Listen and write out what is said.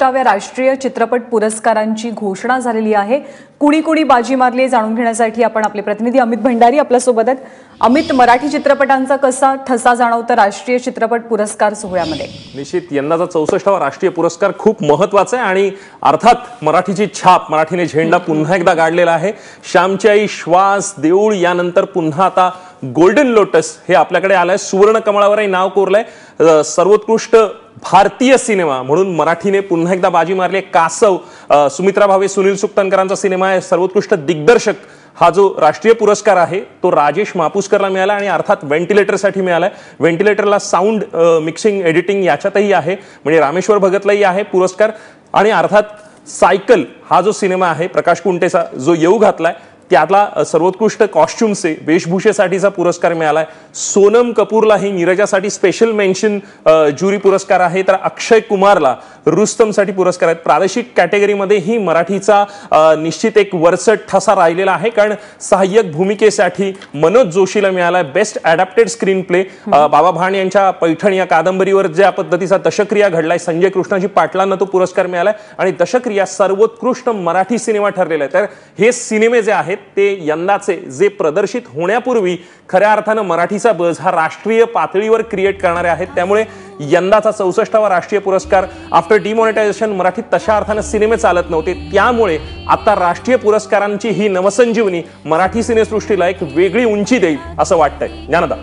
64व्या राष्ट्रीय चित्रपट पुरस्कारांची घोषणा झालेली आहे। कुणी कुणी बाजी मारली जाणून घेण्यासाठी आपण आपले प्रतिनिधी अमित भंडारी आपल्या सोबत आहेत। अमित, मराठी चित्रपटांचा कसा ठसा जाणवतो राष्ट्रीय चित्रपट पुरस्कार सोहळ्यामध्ये? निश्चित यंदाचा 64वा राष्ट्रीय पुरस्कार खूप महत्त्वाचा आहे आणि अर्थात मराठीची छाप, मराठीने झेंडा पुन्हा एकदा गाडलेला आहे। श्यामची आई, श्वास, देऊळ यानंतर पुन्हा आता गोल्डन लोटस हे आपल्याकडे आलंय। सुवर्ण कमळावरही नाव कोरलंय। सर्वोत्कृष्ट भारतीय सिनेमा म्हणून मराठीने पुन्हा एकदा बाजी मारली आहे। कासव, सुमित्रा भावे, सुनील सुक्तनकरांचा सिनेमा आहे। सर्वोत्कृष्ट दिग्दर्शक हा जो राष्ट्रीय पुरस्कार आहे तो राजेश मापुसकरला मिळाला आणि अर्थात व्हेंटिलेटरसाठी मिळालाय। व्हेंटिलेटरला साऊंड मिक्सिंग, एडिटिंग याच्यातही आहे, म्हणजे रामेश्वर भगतलाही आहे पुरस्कार। आणि अर्थात सायकल हा जो सिनेमा आहे प्रकाश कुंटेचा जो येऊ घातलाय त्यातला सर्वोत्कृष्ट कॉस्ट्युम्सचे, वेशभूषेसाठीचा पुरस्कार मिळालाय। सोनम कपूरलाही नीरजासाठी स्पेशल मेन्शन ज्युरी पुरस्कार आहे, तर अक्षय कुमारला रुस्तमसाठी पुरस्कार आहेत। प्रादेशिक कॅटेगरीमध्ये ही मराठीचा निश्चित एक वरचढ ठसा राहिलेला आहे, कारण सहाय्यक भूमिकेसाठी मनोज जोशीला मिळालाय best adapted screen play. Baba Bhand यांच्या पैठण या कादंबरीवर ज्या पद्धतीचा दशक्रिया घडलाय, संजय कृष्णाजी पाटलांना तो पुरस्कार मिळालाय आणि दशक्रिया सर्वोत्कृष्ट मराठी सिनेमा ठरलेला आहे। तर हे सिनेमे जे आहेत ते यंदाचे जे प्रदर्शित होण्यापूर्वी खऱ्या अर्थानं मराठीचा बज हा राष्ट्रीय पातळीवर क्रिएट करणारे आहेत। त्यामुळे यंदाचा 64वा राष्ट्रीय पुरस्कार आफ्टर डिमॉनिटायझेशन मराठीत तशा अर्थानं सिनेमे चालत नव्हते, त्यामुळे आता राष्ट्रीय पुरस्कारांची ही नवसंजीवनी मराठी सिनेसृष्टीला एक वेगळी उंची देईल असं वाटतंय। ज्ञानदा।